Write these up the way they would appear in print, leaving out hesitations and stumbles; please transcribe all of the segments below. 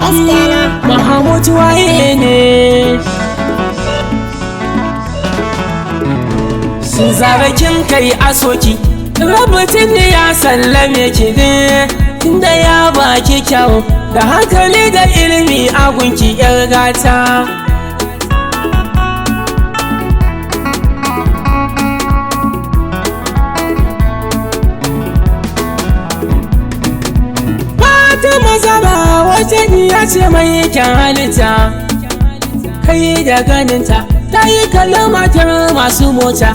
Mahmud waye ne zarakin kai asoki rubutun ne ya sallame ki ne tunda ya baki kyau da hankali da ilimi a gunki yar gata Zara wata iya ce mai kyan halitta kai da ganinta ta yi kallon matar masu mota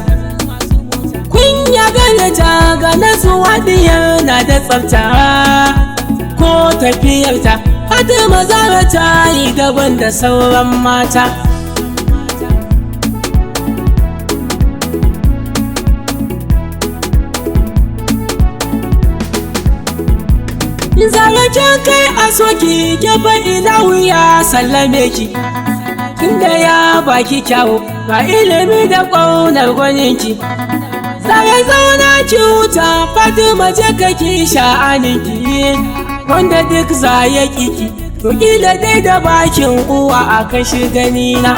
kunya ganinta ga natsuwa diyar na da tsafta ko tafiyarta Fatima Zara ta yi daban da sauran mata Zarakin kai a soki gefen ina wuya sallame ki tunda ya baki kyawu ga ilimi da ƙaunar gwaninki zara zauna ki huta Fatima je kaki sha'aninki wanda duk za ya kiki to kila dai da bakin uwa a kashi ganina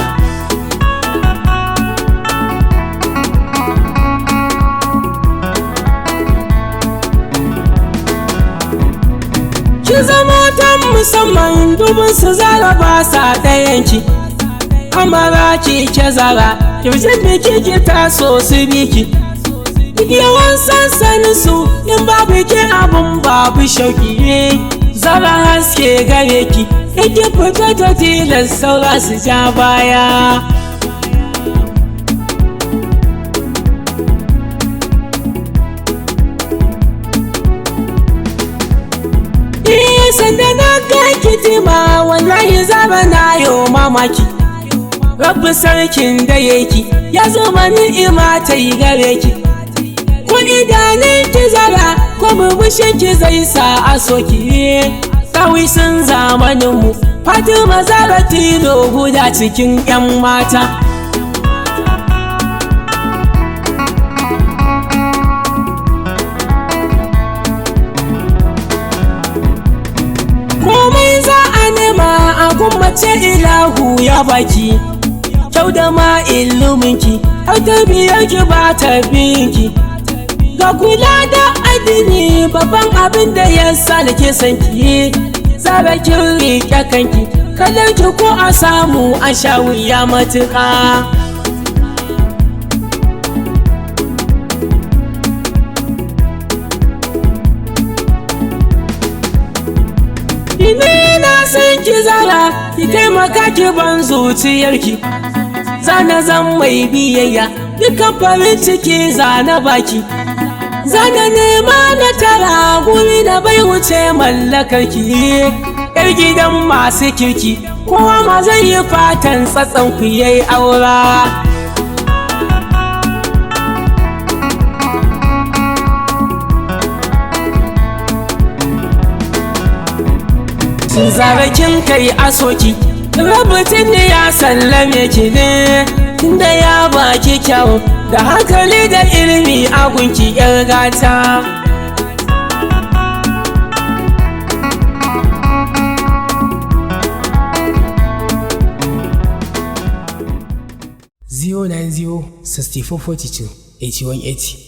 ki zama ta musamman domin su Zara ba sa ɗayanki amara ki ke Zara kirjin biki ki taso su biki yawan sansanin su in babu ki abun babu shauki Zara haske gare ki iki fita ta tilas saura su ja baya sanda na kai kitima wallahi Zara na yau mamaki Rabbi sarkin da yake ya zo ni'ima ta yi gare ki ko idanun ki Zara ko murmushin ki zai sa a soki kawai sun zamanin mu Fatima Zara tilo guda cikin 'yan mata komai za a nema a kummace ilahu ya baki kyau da ma iliminki har tarbiyarki ba tarbiyinki ga kula da addini babban abin da ya sa nake son ki Zara kin riƙe kanki kalar ki ko a samu a sha wuya matuƙa Ni na san ki Zara ki taimaka ki ban zuciyarki zana zan mai biyayya duka farin ciki zana baki zana nema na tara guri da bai wuce mallakarki yar gidan masu kirki kowa ma zai yi fatan tsatsan ku yayi aura zarakin kai asoki rubutun ne ya sallame ki ne tunda ya baki kyau da hankali da ilimi a gunki yar gata 090 6442 8180